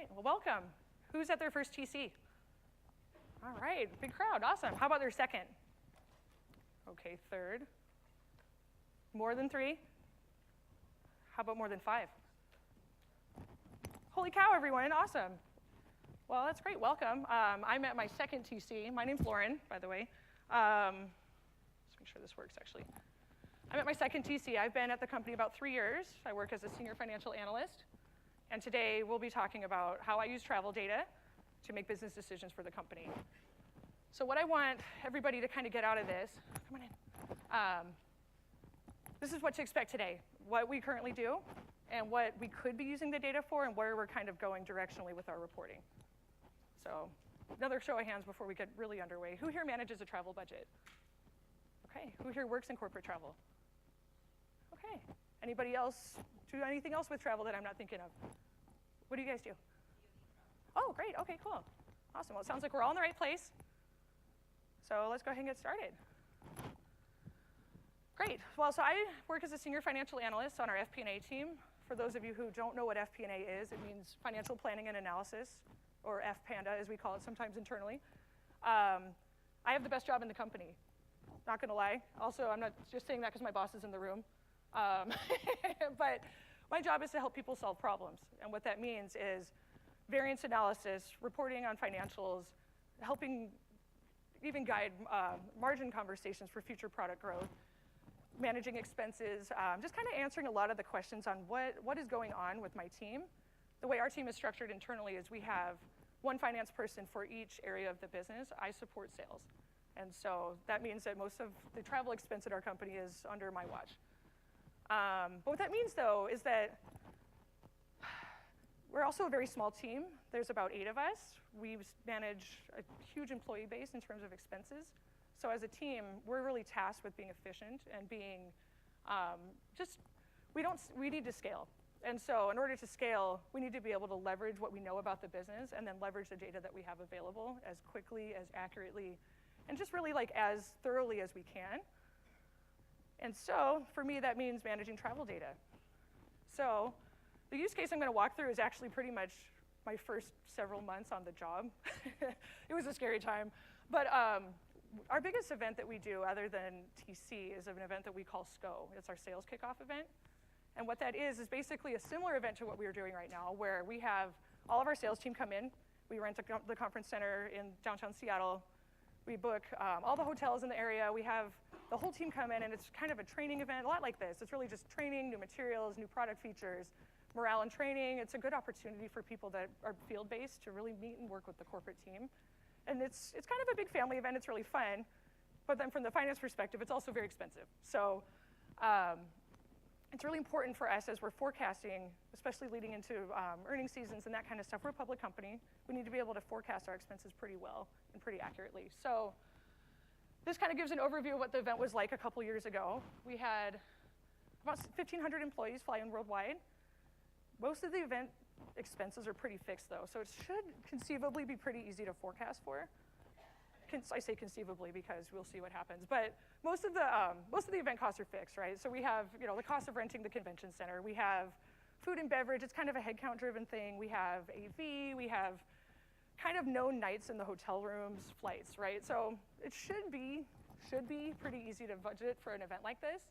right, well, welcome. Who's at their first TC? All right, big crowd, awesome. How about their second? Okay, third. More than 3? How about more than 5? Holy cow, everyone, awesome. Well, that's great, welcome. I'm at my second TC. My name's Lauren, by the way. Let's make sure this works, actually. I'm at my second TC. I've been at the company about 3 years. I work as a senior financial analyst. And today, we'll be talking about how I use travel data to make business decisions for the company. So what I want everybody to kind of get out of this, come on in. This is what to expect today, what we currently do, and what we could be using the data for, and where we're kind of going directionally with our reporting. So another show of hands before we get really underway. Who here manages a travel budget? Okay, who here works in corporate travel? Okay, anybody else do anything else with travel that I'm not thinking of? What do you guys do? Oh, great, okay, cool. Awesome, well, it sounds like we're all in the right place. So let's go ahead and get started. Great, well, so I work as a senior financial analyst on our FP&A team. For those of you who don't know what FP&A is, it means financial planning and analysis, or FPANDA as we call it sometimes internally. I have the best job in the company, not gonna lie. Also, I'm not just saying that because my boss is in the room. But my job is to help people solve problems. And what that means is variance analysis, reporting on financials, helping even guide margin conversations for future product growth, managing expenses, just kind of answering a lot of the questions on what is going on with my team. The way our team is structured internally is we have one finance person for each area of the business. I support sales. And so that means that most of the travel expense at our company is under my watch. But what that means, though, is that we're also a very small team. There's about 8 of us. We manage a huge employee base in terms of expenses. So as a team, we're really tasked with being efficient and being we need to scale. And so in order to scale, we need to be able to leverage what we know about the business and then leverage the data that we have available as quickly, as accurately, and just really like as thoroughly as we can. And so for me, that means managing travel data. So the use case I'm gonna walk through is actually pretty much my first several months on the job. It was a scary time. But our biggest event that we do, other than TC, is an event that we call SCO. It's our sales kickoff event. And what that is basically a similar event to what we are doing right now, where we have all of our sales team come in. We rent the conference center in downtown Seattle. We book all the hotels in the area. We have the whole team come in, and it's kind of a training event, a lot like this. It's really just training, new materials, new product features, morale and training. It's a good opportunity for people that are field-based to really meet and work with the corporate team. And it's kind of a big family event. It's really fun. But then from the finance perspective, it's also very expensive. So it's really important for us as we're forecasting, especially leading into earnings seasons and that kind of stuff. We're a public company. We need to be able to forecast our expenses pretty well and pretty accurately. So this kind of gives an overview of what the event was like a couple years ago. We had about 1,500 employees fly in worldwide. Most of the event expenses are pretty fixed, though, so it should conceivably be pretty easy to forecast for. I say conceivably because we'll see what happens, but most of the event costs are fixed, right? So we have the cost of renting the convention center. We have food and beverage. It's kind of a headcount-driven thing. We have AV. We have kind of known nights in the hotel rooms, flights, right? So it should be pretty easy to budget for an event like this.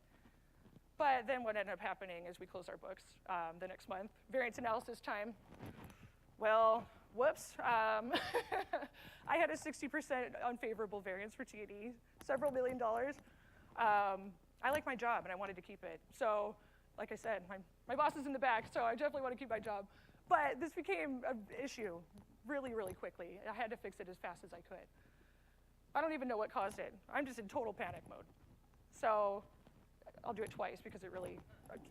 But then what ended up happening is we closed our books the next month. Variance analysis time. Well, whoops. I had a 60% unfavorable variance for T&E, several $1 million. I like my job, and I wanted to keep it. So, like I said, my boss is in the back, so I definitely want to keep my job. But this became an issue really, really quickly. I had to fix it as fast as I could. I don't even know what caused it. I'm just in total panic mode. So I'll do it twice because I'm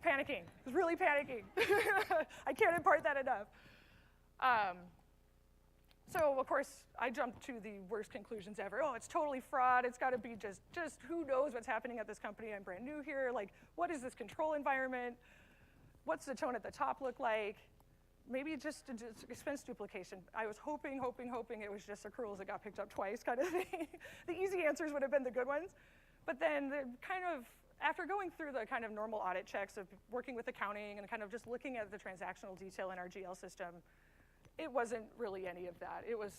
panicking. I was really panicking. I can't impart that enough. So of course, I jumped to the worst conclusions ever. Oh, it's totally fraud. It's got to be just who knows what's happening at this company. I'm brand new here. Like, what is this control environment? What's the tone at the top look like? Maybe just expense duplication. I was hoping it was just accruals that got picked up twice kind of thing. The easy answers would have been the good ones. But then after going through the kind of normal audit checks of working with accounting and kind of just looking at the transactional detail in our GL system, It wasn't really any of that. It was,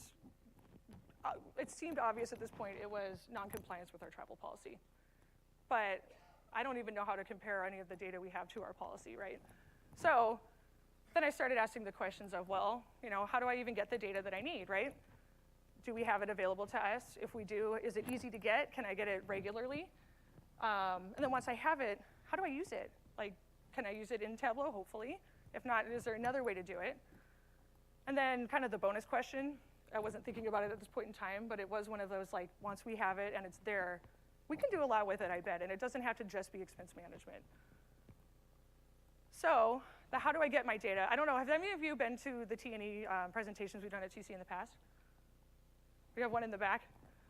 it seemed obvious at this point it was non-compliance with our travel policy. But I don't even know how to compare any of the data we have to our policy, right? So then I started asking the questions of, well, you know, how do I even get the data that I need, right? Do we have it available to us? If we do, is it easy to get? Can I get it regularly? And then once I have it, how do I use it? Like, can I use it in Tableau, hopefully? If not, is there another way to do it? And then kind of the bonus question, I wasn't thinking about it at this point in time, but it was one of those, like, once we have it and it's there, we can do a lot with it, I bet, and it doesn't have to just be expense management. So, how do I get my data? I don't know, have any of you been to the T&E presentations we've done at TC in the past? We have one in the back?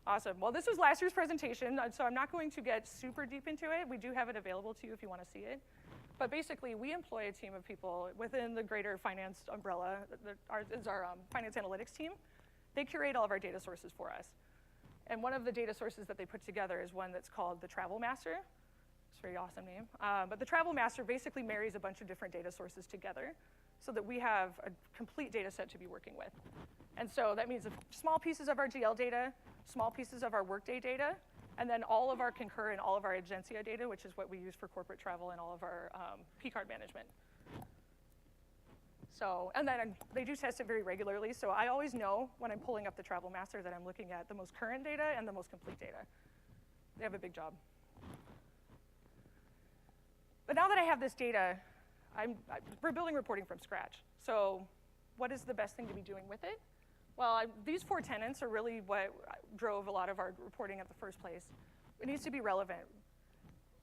Awesome. Well, this was last year's presentation, so I'm not going to get super deep into it. We do have it available to you if you want to see it. But basically, we employ a team of people within the greater finance umbrella. Ours is our finance analytics team. They curate all of our data sources for us. And one of the data sources that they put together is one that's called the Travel Master. It's a very awesome name. But the Travel Master basically marries a bunch of different data sources together so that we have a complete data set to be working with. And so that means small pieces of our GL data, small pieces of our Workday data, and then all of our Concur and all of our Agencia data, which is what we use for corporate travel and all of our P-card management. So, and then they do test it very regularly, so I always know when I'm pulling up the Travel Master that I'm looking at the most current data and the most complete data. They have a big job. But now that I have this data, we're building reporting from scratch. So what is the best thing to be doing with it? Well, these 4 tenets are really what drove a lot of our reporting at the first place. It needs to be relevant.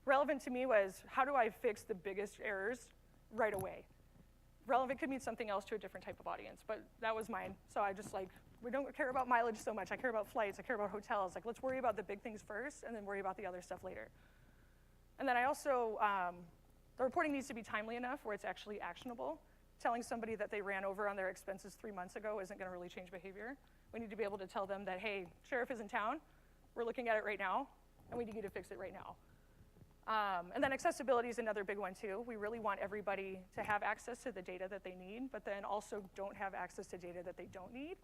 Relevant to me was, how do I fix the biggest errors right away? Relevant could mean something else to a different type of audience, but that was mine. So I just we don't care about mileage so much. I care about flights, I care about hotels. Like, let's worry about the big things first and then worry about the other stuff later. And then I also, the reporting needs to be timely enough where it's actually actionable. Telling somebody that they ran over on their expenses 3 months ago isn't going to really change behavior. We need to be able to tell them that, hey, sheriff is in town, we're looking at it right now, and we need you to fix it right now. And then accessibility is another big one too. We really want everybody to have access to the data that they need, but then also don't have access to data that they don't need.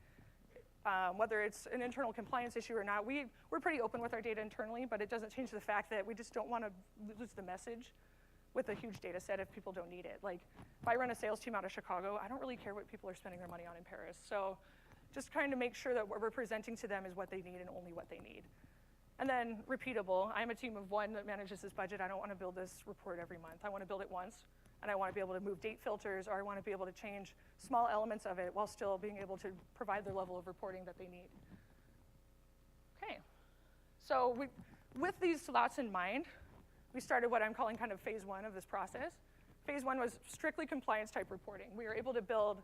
Whether it's an internal compliance issue or not, we're pretty open with our data internally, but it doesn't change the fact that we just don't want to lose the message with a huge data set if people don't need it. Like, if I run a sales team out of Chicago, I don't really care what people are spending their money on in Paris. So just trying to make sure that what we're presenting to them is what they need and only what they need. And then repeatable. I'm a team of 1 that manages this budget. I don't want to build this report every month. I want to build it once, and I want to be able to move date filters, or I want to be able to change small elements of it while still being able to provide the level of reporting that they need. Okay. So with these thoughts in mind, we started what I'm calling kind of phase 1 of this process. Phase 1 was strictly compliance type reporting. We were able to build,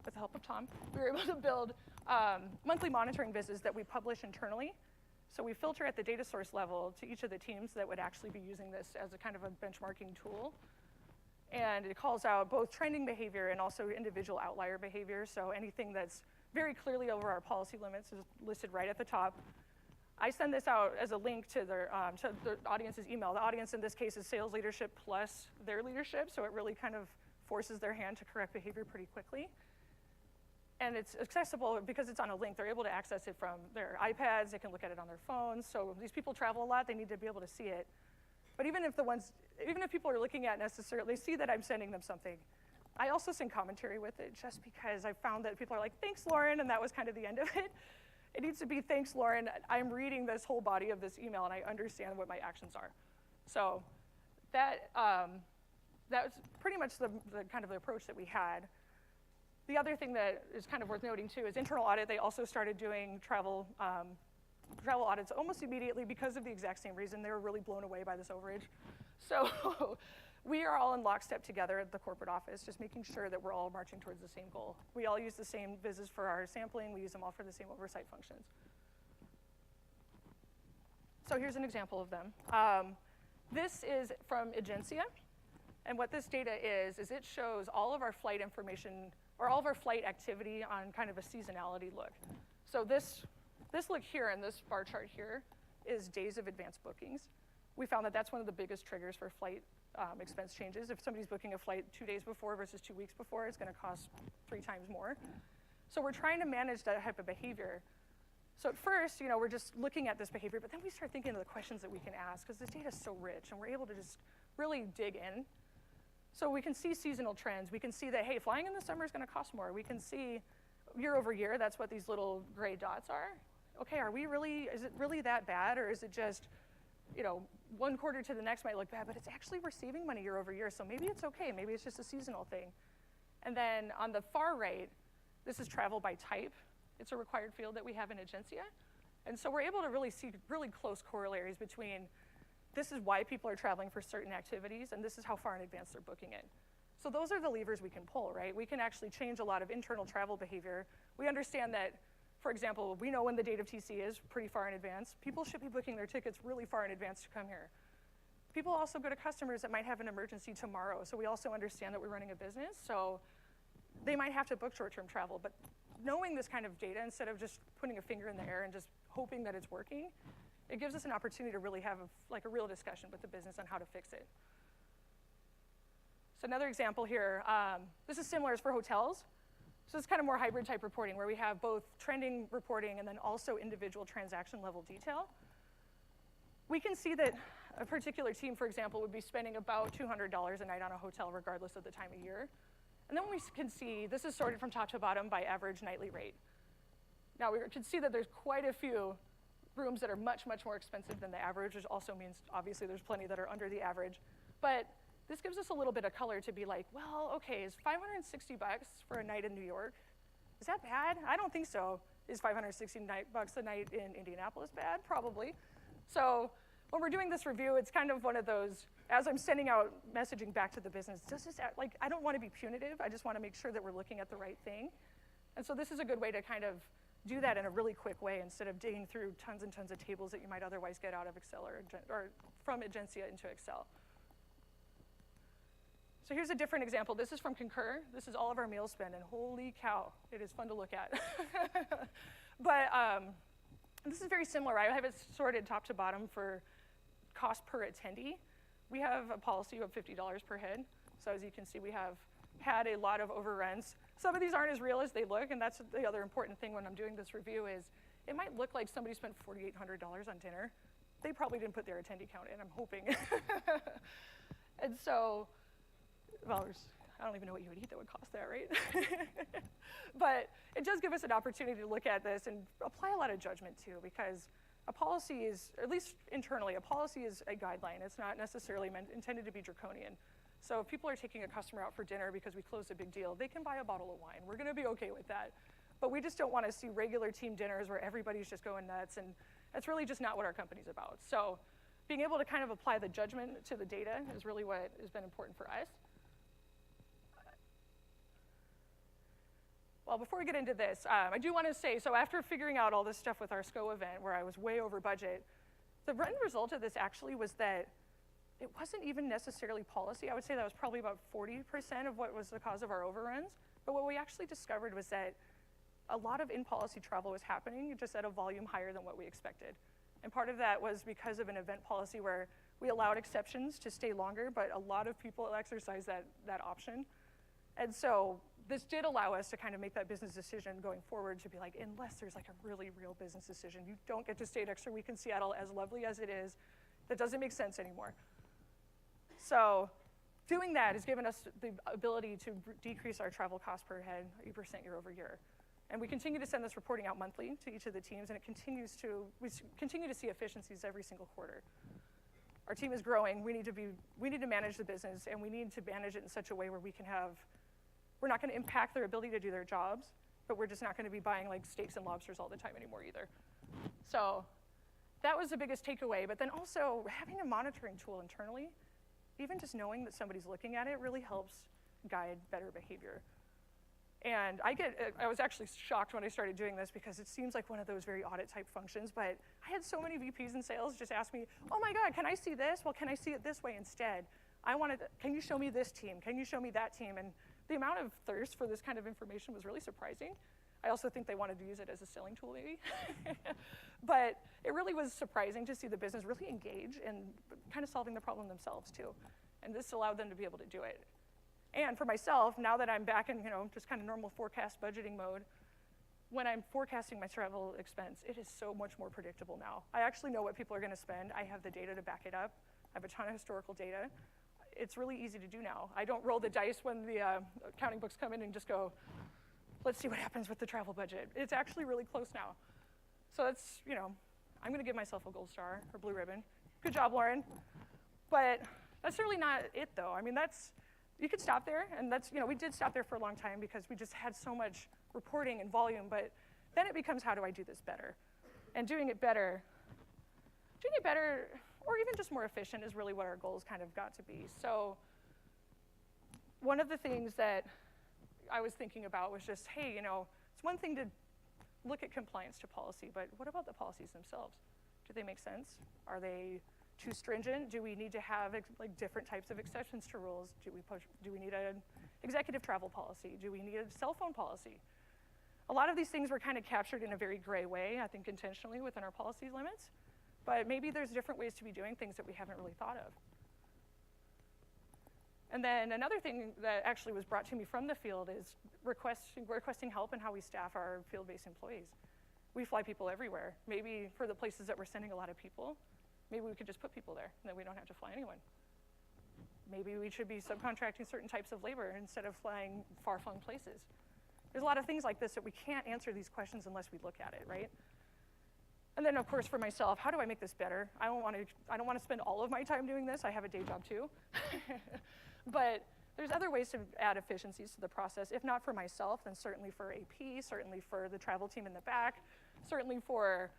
with the help of Tom, we were able to build monthly monitoring visits that we publish internally. So we filter at the data source level to each of the teams that would actually be using this as a kind of a benchmarking tool. And it calls out both trending behavior and also individual outlier behavior. So anything that's very clearly over our policy limits is listed right at the top. I send this out as a link to the audience's email. The audience in this case is sales leadership plus their leadership, so it really kind of forces their hand to correct behavior pretty quickly. And it's accessible because it's on a link. They're able to access it from their iPads. They can look at it on their phones. So these people travel a lot. They need to be able to see it. But even if people are looking at necessarily, they see that I'm sending them something, I also send commentary with it just because I found that people are like, thanks, Lauren, and that was kind of the end of it. It needs to be, thanks, Lauren. I'm reading this whole body of this email, and I understand what my actions are. So that was pretty much the kind of the approach that we had. The other thing that is kind of worth noting, too, is internal audit. They also started doing travel audits almost immediately because of the exact same reason. They were really blown away by this overage. So we are all in lockstep together at the corporate office, just making sure that we're all marching towards the same goal. We all use the same vises for our sampling. We use them all for the same oversight functions. So here's an example of them. This is from Agencia. And what this data is it shows all of our flight information, or all of our flight activity on kind of a seasonality look. So this look here in this bar chart here is days of advanced bookings. We found that that's one of the biggest triggers for flight expense changes. If somebody's booking a flight 2 days before versus 2 weeks before, it's going to cost 3 times more. So we're trying to manage that type of behavior. So at first, we're just looking at this behavior, but then we start thinking of the questions that we can ask, because this data is so rich, and we're able to just really dig in. So we can see seasonal trends. We can see that, hey, flying in the summer is going to cost more. We can see year over year, that's what these little gray dots are. Okay, is it really that bad, or is it just, one quarter to the next might look bad, but it's actually we're saving money year over year, so maybe it's okay. Maybe it's just a seasonal thing. And then on the far right, this is travel by type. It's a required field that we have in Agencia. And so we're able to really see really close corollaries between this is why people are traveling for certain activities, and this is how far in advance they're booking it. So those are the levers we can pull, right? We can actually change a lot of internal travel behavior. We understand that, for example, we know when the date of TC is pretty far in advance. People should be booking their tickets really far in advance to come here. People also go to customers that might have an emergency tomorrow, so we also understand that we're running a business, so they might have to book short-term travel, but knowing this kind of data, instead of just putting a finger in the air and just hoping that it's working, it gives us an opportunity to really have a real discussion with the business on how to fix it. So another example here, this is similar as for hotels. So it's kind of more hybrid type reporting where we have both trending reporting and then also individual transaction level detail. We can see that a particular team, for example, would be spending about $200 a night on a hotel regardless of the time of year. And then we can see, this is sorted from top to bottom by average nightly rate. Now we can see that there's quite a few rooms that are much, much more expensive than the average, which also means obviously there's plenty that are under the average. But this gives us a little bit of color to be like, well, okay, is $560 for a night in New York, is that bad? I don't think so. Is $560 a night in Indianapolis bad? Probably. So when we're doing this review, it's kind of one of those, as I'm sending out messaging back to the business, I don't want to be punitive. I just want to make sure that we're looking at the right thing. And so this is a good way to kind of do that in a really quick way instead of digging through tons and tons of tables that you might otherwise get out of Excel or from Agencia into Excel. So here's a different example. This is from Concur. This is all of our meal spend, and holy cow, it is fun to look at. But this is very similar. I have it sorted top to bottom for cost per attendee. We have a policy of $50 per head. So as you can see, we have had a lot of overruns. Some of these aren't as real as they look, and that's the other important thing when I'm doing this review is it might look like somebody spent $4,800 on dinner. They probably didn't put their attendee count in, I'm hoping. And so, well, I don't even know what you would eat that would cost that, right? But it does give us an opportunity to look at this and apply a lot of judgment too, because a policy is, at least internally, a policy is a guideline. It's not necessarily intended to be draconian. So if people are taking a customer out for dinner because we closed a big deal, they can buy a bottle of wine. We're gonna be okay with that. But we just don't wanna see regular team dinners where everybody's just going nuts, and that's really just not what our company's about. So being able to kind of apply the judgment to the data is really what has been important for us. Well, before we get into this, I do want to say, so after figuring out all this stuff with our SCO event where I was way over budget, the end result of this actually was that it wasn't even necessarily policy. I would say that was probably about 40% of what was the cause of our overruns. But what we actually discovered was that a lot of in-policy travel was happening just at a volume higher than what we expected. And part of that was because of an event policy where we allowed exceptions to stay longer, but a lot of people exercised that option. And so this did allow us to kind of make that business decision going forward to be like, unless there's like a really real business decision, you don't get to stay an extra week in Seattle, as lovely as it is. That doesn't make sense anymore. So doing that has given us the ability to decrease our travel cost per head 8% year over year. And we continue to send this reporting out monthly to each of the teams, and we continue to see efficiencies every single quarter. Our team is growing. We need to manage the business, and we need to manage it in such a way where we're not going to impact their ability to do their jobs, but we're just not going to be buying like steaks and lobsters all the time anymore either. So that was the biggest takeaway, but then also having a monitoring tool internally, even just knowing that somebody's looking at it really helps guide better behavior. And I was actually shocked when I started doing this because it seems like one of those very audit type functions, but I had so many VPs in sales just ask me, oh my God, can I see this? Well, can I see it this way instead? Can you show me this team? Can you show me that team? And the amount of thirst for this kind of information was really surprising. I also think they wanted to use it as a selling tool maybe. But it really was surprising to see the business really engage in kind of solving the problem themselves too. And this allowed them to be able to do it. And for myself, now that I'm back in just kind of normal forecast budgeting mode, when I'm forecasting my travel expense, it is so much more predictable now. I actually know what people are going to spend. I have the data to back it up. I have a ton of historical data. It's really easy to do now. I don't roll the dice when the accounting books come in and just go, let's see what happens with the travel budget. It's actually really close now. So that's, I'm going to give myself a gold star or blue ribbon. Good job, Lauren. But that's really not it, though. I mean, you could stop there, and we did stop there for a long time because we just had so much reporting and volume, but then it becomes, how do I do this better? And doing it better, or even just more efficient is really what our goals kind of got to be. So one of the things that I was thinking about was just, hey, it's one thing to look at compliance to policy, but what about the policies themselves? Do they make sense? Are they too stringent? Do we need to have different types of exceptions to rules? Do we need an executive travel policy? Do we need a cell phone policy? A lot of these things were kind of captured in a very gray way, I think intentionally within our policy limits, but maybe there's different ways to be doing things that we haven't really thought of. And then another thing that actually was brought to me from the field is requesting help in how we staff our field-based employees. We fly people everywhere. Maybe for the places that we're sending a lot of people, maybe we could just put people there, and then we don't have to fly anyone. Maybe we should be subcontracting certain types of labor instead of flying far-flung places. There's a lot of things like this that we can't answer these questions unless we look at it, right? And then, of course, for myself, how do I make this better? I don't want to spend all of my time doing this. I have a day job too. But there's other ways to add efficiencies to the process, if not for myself, then certainly for AP, certainly for the travel team in the back, certainly for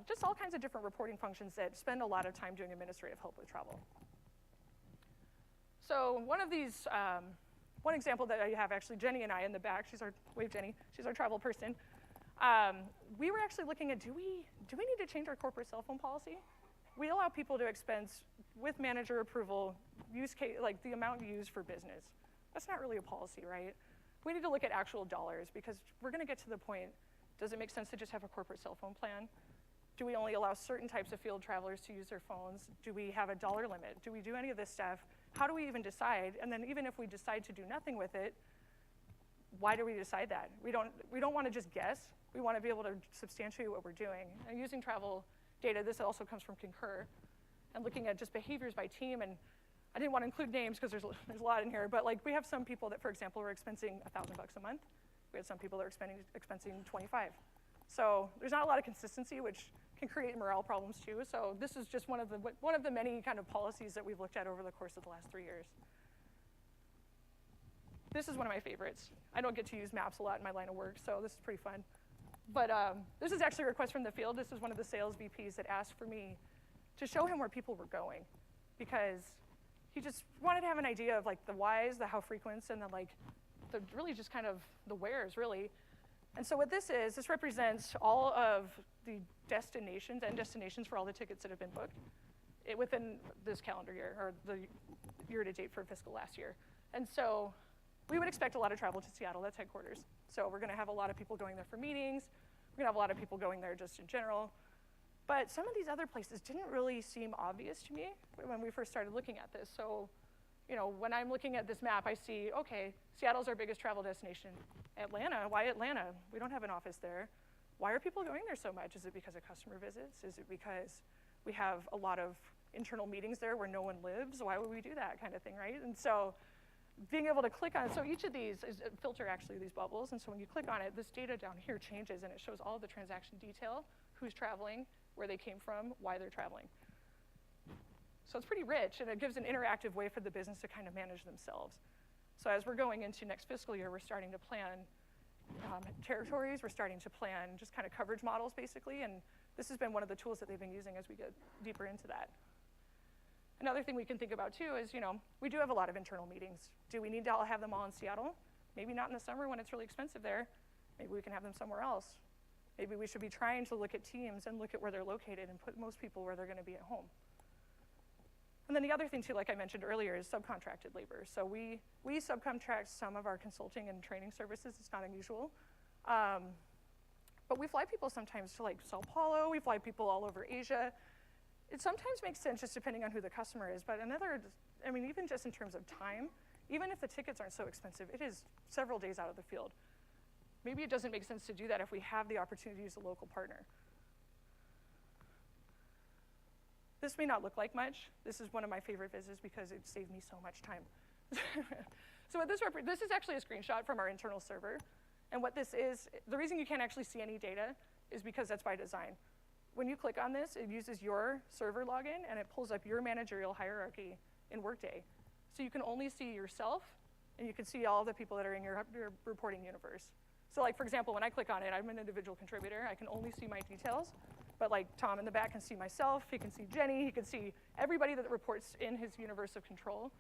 just all kinds of different reporting functions that spend a lot of time doing administrative help with travel. So one of these, one example that I have, actually, Jenny and I in the back, wave Jenny, she's our travel person. We were actually looking at, do we need to change our corporate cell phone policy? We allow people to expense with manager approval, like the amount used for business. That's not really a policy, right? We need to look at actual dollars because we're gonna get to the point, does it make sense to just have a corporate cell phone plan? Do we only allow certain types of field travelers to use their phones? Do we have a dollar limit? Do we do any of this stuff? How do we even decide? And then even if we decide to do nothing with it, why do we decide that? We don't want to just guess. We want to be able to substantiate what we're doing. And using travel data, this also comes from Concur, and looking at just behaviors by team. And I didn't want to include names because there's a lot in here, but we have some people that, for example, are expensing $1,000 a month. We have some people that are expensing 25. So there's not a lot of consistency, which can create morale problems too. So this is just one of the many kind of policies that we've looked at over the course of the last 3 years. This is one of my favorites. I don't get to use maps a lot in my line of work, so this is pretty fun. But this is actually a request from the field. This is one of the sales VPs that asked for me to show him where people were going, because he just wanted to have an idea of the whys, the how frequents, and the really just kind of the wheres, really. And so what this is, this represents all of the destinations for all the tickets that have been booked within this calendar year, or the year to date for fiscal last year. And so we would expect a lot of travel to Seattle. That's headquarters. So we're going to have a lot of people going there for meetings. We're going to have a lot of people going there just in general. But some of these other places didn't really seem obvious to me when we first started looking at this. So, when I'm looking at this map, I see, okay, Seattle's our biggest travel destination. Atlanta, why Atlanta? We don't have an office there. Why are people going there so much? Is it because of customer visits? Is it because we have a lot of internal meetings there where no one lives? Why would we do that kind of thing, right? And so being able to click on it, so each of these is a filter, actually, these bubbles, and so when you click on it, this data down here changes, and it shows all the transaction detail, who's traveling, where they came from, why they're traveling. So it's pretty rich, and it gives an interactive way for the business to kind of manage themselves. So as we're going into next fiscal year, we're starting to plan territories, we're starting to plan just kind of coverage models, basically, and this has been one of the tools that they've been using as we get deeper into that. Another thing we can think about too is, we do have a lot of internal meetings. Do we need to have them all in Seattle? Maybe not in the summer when it's really expensive there. Maybe we can have them somewhere else. Maybe we should be trying to look at teams and look at where they're located and put most people where they're going to be at home. And then the other thing too, like I mentioned earlier, is subcontracted labor. So we subcontract some of our consulting and training services. It's not unusual. But we fly people sometimes to Sao Paulo. We fly people all over Asia. It sometimes makes sense just depending on who the customer is, but even just in terms of time, even if the tickets aren't so expensive, it is several days out of the field. maybe it doesn't make sense to do that if we have the opportunity to use a local partner. This may not look like much. This is one of my favorite visits because it saved me so much time. So what this is actually a screenshot from our internal server. And what this is, the reason you can't actually see any data is because that's by design. When you click on this, it uses your server login, and it pulls up your managerial hierarchy in Workday. So you can only see yourself, and you can see all the people that are in your reporting universe. So like, for example, when I click on it, I'm an individual contributor. I can only see my details. But like Tom in the back can see myself, he can see Jenny, he can see everybody that reports in his universe of control.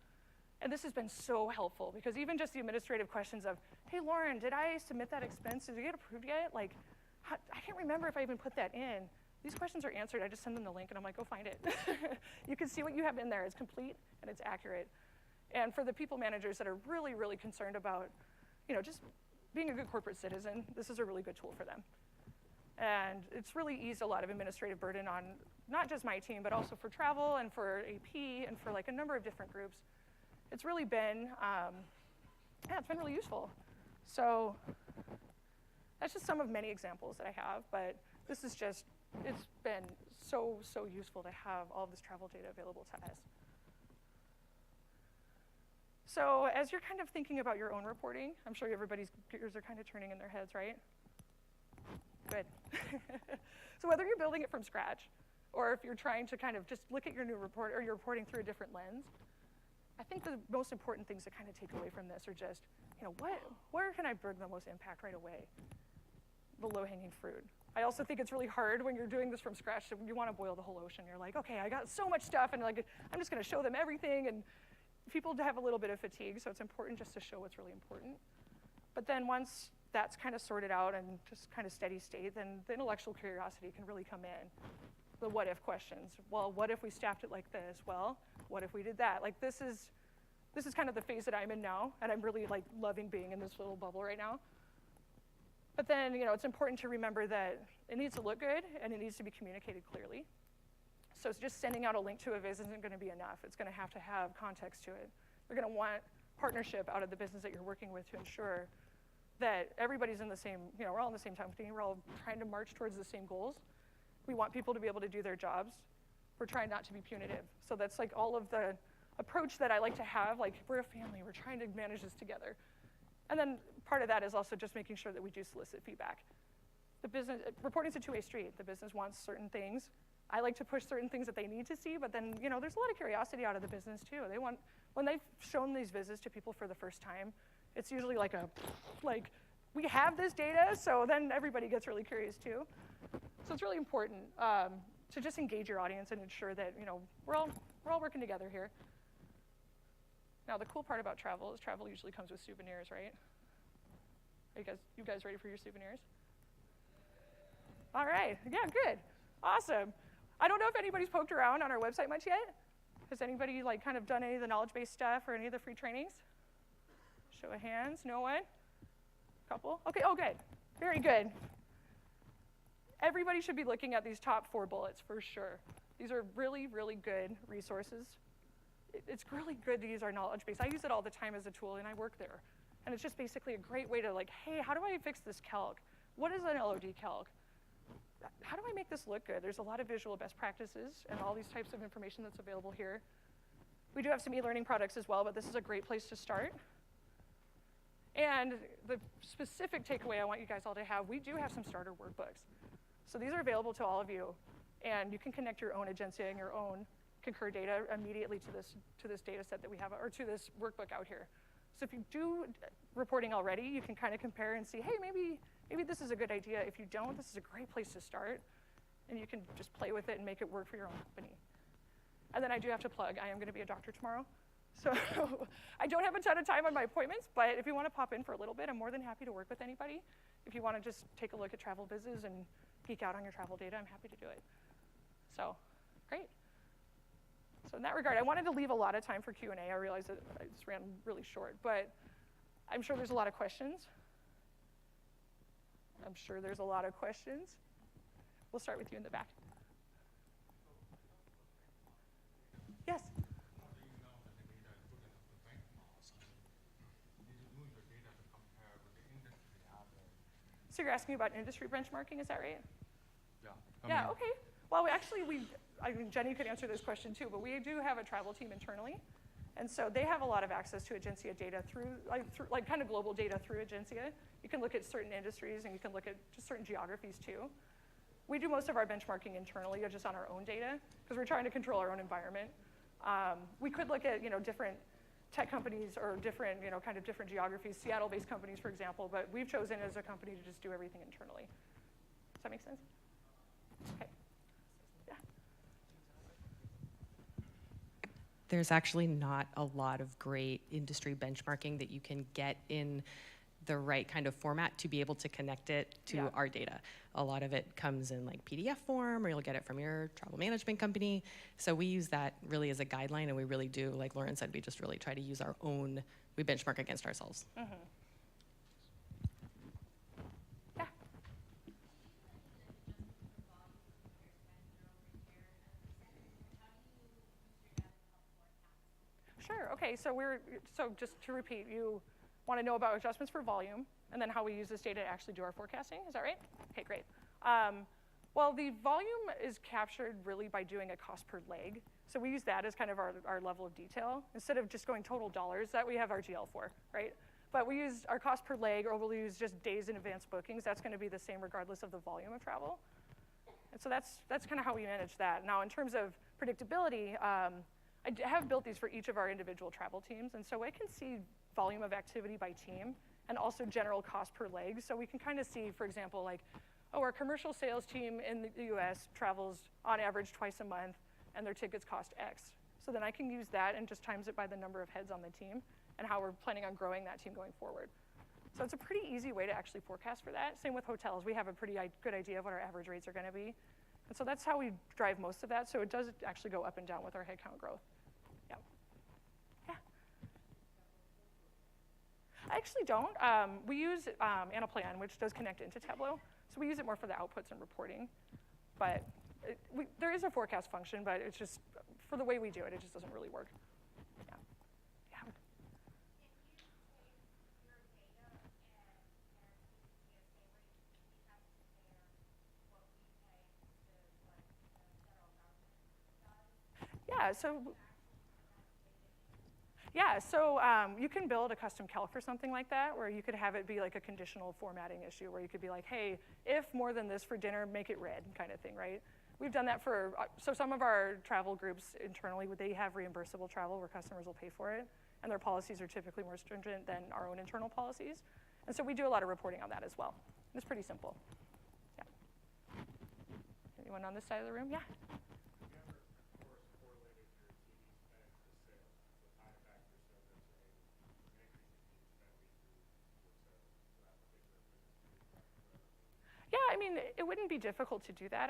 And this has been so helpful because even just the administrative questions of, hey, Lauren, did I submit that expense? Did it get approved yet? Like, I can't remember if I even put that in. These questions are answered. I just send them the link and I'm like, go find it. You can see what you have in there. It's complete and it's accurate. And for the people managers that are really, really concerned about, just being a good corporate citizen, this is a really good tool for them. And it's really eased a lot of administrative burden on not just my team, but also for travel and for AP and for like a number of different groups. It's really been, it's been really useful. So that's just some of many examples that I have, but this is just, it's been so, so useful to have all of this travel data available to us. So as you're kind of thinking about your own reporting, I'm sure everybody's gears are kind of turning in their heads, right? Good. So whether you're building it from scratch, or if you're trying to kind of just look at your new report, or you're reporting through a different lens, I think the most important things to kind of take away from this are just, where can I bring the most impact right away? The low-hanging fruit. I also think it's really hard when you're doing this from scratch. You want to boil the whole ocean. You're like, okay, I got so much stuff, and like, I'm just going to show them everything. And people have a little bit of fatigue, so it's important just to show what's really important. But then once that's kind of sorted out and just kind of steady state, then the intellectual curiosity can really come in. The what-if questions. Well, what if we staffed it like this? Well, what if we did that? Like this is kind of the phase that I'm in now, and I'm really like loving being in this little bubble right now. But then, it's important to remember that it needs to look good and it needs to be communicated clearly. So it's just sending out a link to a viz isn't going to be enough. It's going to have context to it. You're going to want partnership out of the business that you're working with to ensure that everybody's in the same, we're all in the same company. We're all trying to march towards the same goals. We want people to be able to do their jobs. We're trying not to be punitive. So that's like all of the approach that I like to have, like we're a family, we're trying to manage this together. And then part of that is also just making sure that we do solicit feedback. The business, reporting's a two-way street. The business wants certain things. I like to push certain things that they need to see, but then, there's a lot of curiosity out of the business too. They want, when they've shown these visits to people for the first time, it's usually like we have this data, so then everybody gets really curious too. So it's really important to just engage your audience and ensure that, we're all working together here. Now, the cool part about travel is travel usually comes with souvenirs, right? Are you guys ready for your souvenirs? All right, yeah, good, awesome. I don't know if anybody's poked around on our website much yet. Has anybody kind of done any of the knowledge-based stuff or any of the free trainings? Show of hands, no one? Couple? Okay, oh good, very good. Everybody should be looking at these top 4 bullets for sure. These are really, really good resources. It's really good to use our knowledge base. I use it all the time as a tool, and I work there. And it's just basically a great way to hey, how do I fix this calc? What is an LOD calc? How do I make this look good? There's a lot of visual best practices and all these types of information that's available here. We do have some e-learning products as well, but this is a great place to start. And the specific takeaway I want you guys all to have, we do have some starter workbooks. So these are available to all of you, and you can connect your own agencia and your own Concur data immediately to this data set that we have, or to this workbook out here. So if you do reporting already, you can kind of compare and see, hey, maybe this is a good idea. If you don't, this is a great place to start, and you can just play with it and make it work for your own company. And then I do have to plug, I am going to be a doctor tomorrow. So I don't have a ton of time on my appointments, but if you want to pop in for a little bit, I'm more than happy to work with anybody. If you want to just take a look at travel vizzes and geek out on your travel data, I'm happy to do it. So, great. So in that regard, I wanted to leave a lot of time for Q&A. I realize that I just ran really short, but I'm sure there's a lot of questions. We'll start with you in the back. Yes? How do you know that the data is good enough to benchmark? Did you do your data to compare with the industry average? So you're asking about industry benchmarking, is that right? Yeah. Yeah, okay. Well, I mean, Jenny could answer this question too, but we do have a travel team internally. And so they have a lot of access to Agencia data through kind of global data through Agencia. You can look at certain industries and you can look at just certain geographies too. We do most of our benchmarking internally just on our own data because we're trying to control our own environment. We could look at different tech companies or different kind of different geographies, Seattle-based companies, for example, but we've chosen as a company to just do everything internally. Does that make sense? Okay. Yeah. There's actually not a lot of great industry benchmarking that you can get in the right kind of format to be able to connect it to our data. A lot of it comes in like PDF form, or you'll get it from your travel management company. So we use that really as a guideline, and we really do, like Lauren said, we just really try to use our own, we benchmark against ourselves. Mm-hmm. Yeah. Sure, okay, so just to repeat, you want to know about adjustments for volume, and then how we use this data to actually do our forecasting, is that right? Okay, great. Well, the volume is captured really by doing a cost per leg. So we use that as kind of our level of detail. Instead of just going total dollars, that we have our GL for, right? But we use our cost per leg, or we'll use just days in advance bookings. That's going to be the same regardless of the volume of travel. And so that's kind of how we manage that. Now, in terms of predictability, I have built these for each of our individual travel teams, and so I can see volume of activity by team and also general cost per leg. So we can kind of see, for example, like, oh, our commercial sales team in the US travels on average twice a month, and their tickets cost X. So then I can use that and just times it by the number of heads on the team and how we're planning on growing that team going forward. So it's a pretty easy way to actually forecast for that. Same with hotels. We have a pretty good idea of what our average rates are going to be. And so that's how we drive most of that. So it does actually go up and down with our headcount growth. Yeah. Yeah. I actually don't. We use Anaplan, which does connect into Tableau. So we use it more for the outputs and reporting. But there is a forecast function, but it's just, for the way we do it, it just doesn't really work. Yeah. Yeah. So you can build a custom calc for something like that, where you could have it be like a conditional formatting issue, where you could be like, hey, if more than this for dinner, make it red, kind of thing, right? We've done that for, so some of our travel groups internally, they have reimbursable travel where customers will pay for it, and their policies are typically more stringent than our own internal policies. And so we do a lot of reporting on that as well. It's pretty simple. Yeah. Anyone on this side of the room? Yeah. Yeah, I mean, it wouldn't be difficult to do that.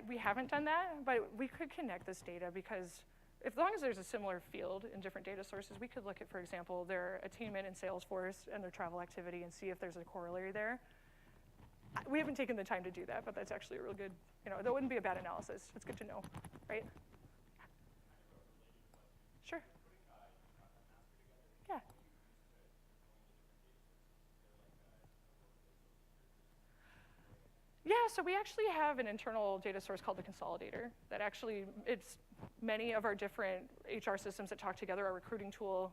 We haven't done that, but we could connect this data because as long as there's a similar field in different data sources, we could look at, for example, their attainment in Salesforce and their travel activity and see if there's a corollary there. We haven't taken the time to do that, but that's actually a real good, that wouldn't be a bad analysis. It's good to know, right? Sure. Yeah. Yeah, so we actually have an internal data source called the consolidator that actually, it's many of our different HR systems that talk together, our recruiting tool,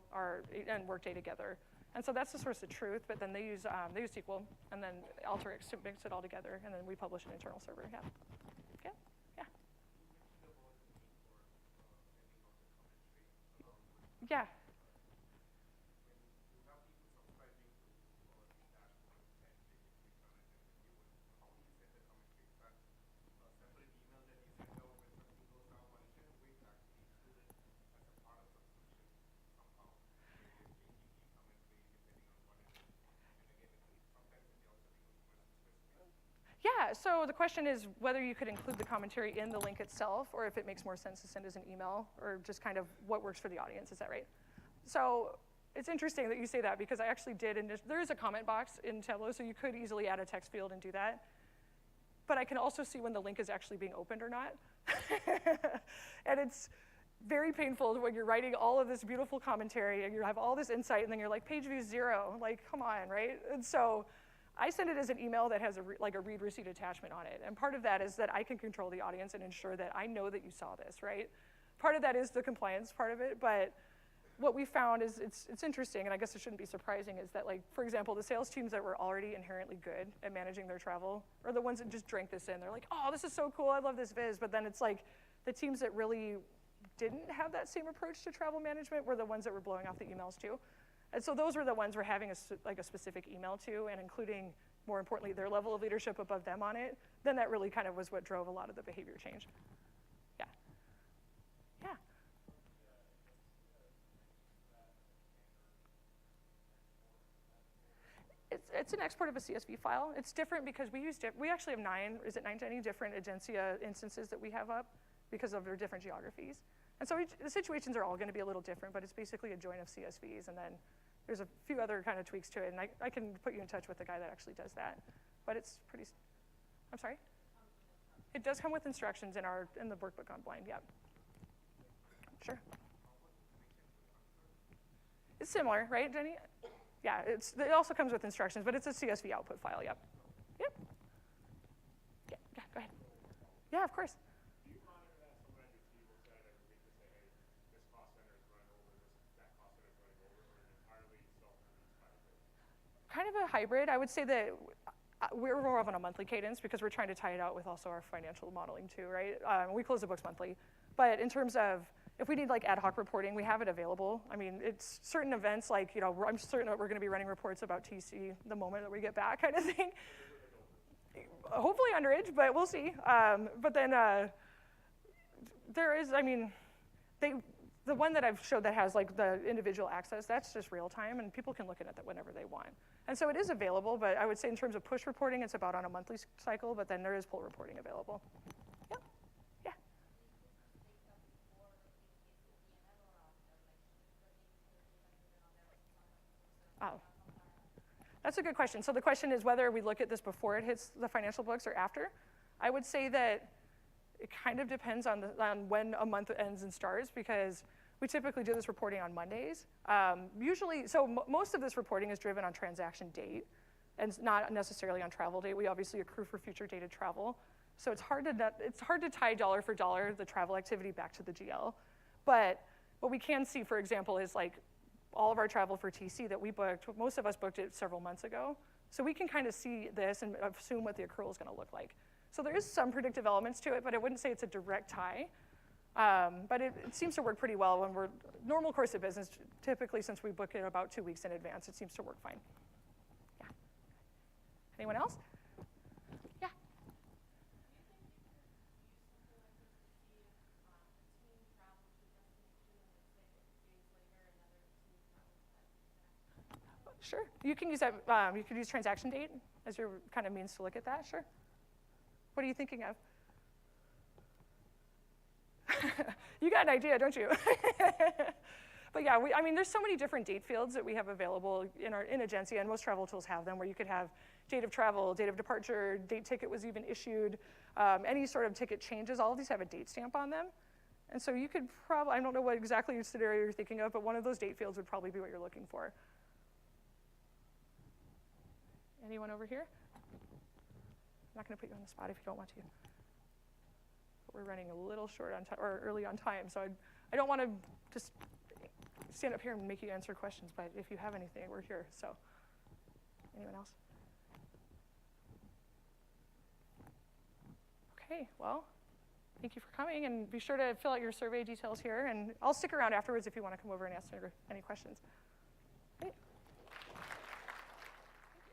and Workday together. And so that's the source of truth, but then they use SQL, and then Alteryx to mix it all together, and then we publish an internal server, yeah. Yeah, yeah. Yeah. Yeah, so the question is whether you could include the commentary in the link itself, or if it makes more sense to send as an email, or just kind of what works for the audience, is that right? So it's interesting that you say that, because I actually did, and there is a comment box in Tableau, so you could easily add a text field and do that. But I can also see when the link is actually being opened or not. And it's very painful when you're writing all of this beautiful commentary, and you have all this insight, and then you're like, page view 0, like, come on, right? And so I send it as an email that has like a read receipt attachment on it. And part of that is that I can control the audience and ensure that I know that you saw this, right? Part of that is the compliance part of it, but what we found is it's interesting, and I guess it shouldn't be surprising, is that, like, for example, the sales teams that were already inherently good at managing their travel are the ones that just drank this in. They're like, oh, this is so cool, I love this viz. But then it's like the teams that really didn't have that same approach to travel management were the ones that were blowing off the emails too. And so those were the ones we're having a specific email to, and including, more importantly, their level of leadership above them on it. Then that really kind of was what drove a lot of the behavior change. Yeah. Yeah. It's an export of a CSV file. It's different because we actually have 9 different Agencia instances that we have up because of their different geographies. And so the situations are all going to be a little different, but it's basically a join of CSVs, and then there's a few other kind of tweaks to it, and I can put you in touch with the guy that actually does that. But it's pretty, I'm sorry? It does come with instructions in the workbook on blind, yeah. Sure. It's similar, right, Jenny? Yeah, it also comes with instructions, but it's a CSV output file, yep. Yep. Yeah, go ahead. Yeah, of course. Do you monitor that somebody at your team looks at it every week to say, hey, this cost center is running over, that cost center is running over, or entirely self-produced by the business? Kind of a hybrid. I would say that we're more of on a monthly cadence because we're trying to tie it out with also our financial modeling too, right? We close the books monthly. But in terms of, if we need like ad hoc reporting, we have it available. I mean, it's certain events like, I'm certain that we're going to be running reports about TC the moment that we get back kind of thing. Hopefully underage, but we'll see. But then there is, I mean, the one that I've showed that has like the individual access, that's just real time, and people can look at it whenever they want. And so it is available, but I would say in terms of push reporting, it's about on a monthly cycle, but then there is pull reporting available. Yeah, yeah. Oh, that's a good question. So the question is whether we look at this before it hits the financial books or after. I would say that it kind of depends on when a month ends and starts, because we typically do this reporting on Mondays. Usually, so most of this reporting is driven on transaction date and not necessarily on travel date. We obviously accrue for future dated travel. So it's hard to tie dollar for dollar the travel activity back to the GL. But what we can see, for example, is like all of our travel for TC that we booked, most of us booked it several months ago. So we can kind of see this and assume what the accrual is going to look like. So there is some predictive elements to it, but I wouldn't say it's a direct tie. But it seems to work pretty well when we're normal course of business. Typically, since we book it about 2 weeks in advance, it seems to work fine. Yeah. Anyone else? Yeah. Sure. You can use that. You could use transaction date as your kind of means to look at that. Sure. What are you thinking of? You got an idea, don't you? But yeah, I mean, there's so many different date fields that we have available in Agencia, and most travel tools have them, where you could have date of travel, date of departure, date ticket was even issued, any sort of ticket changes. All of these have a date stamp on them. And so you could probably, I don't know what exactly scenario you're thinking of, but one of those date fields would probably be what you're looking for. Anyone over here? I'm not going to put you on the spot if you don't want to. But we're running a little short on time, or early on time, so I don't want to just stand up here and make you answer questions, but if you have anything, we're here. So, anyone else? Okay, well, thank you for coming, and be sure to fill out your survey details here, and I'll stick around afterwards if you want to come over and ask any questions. Great.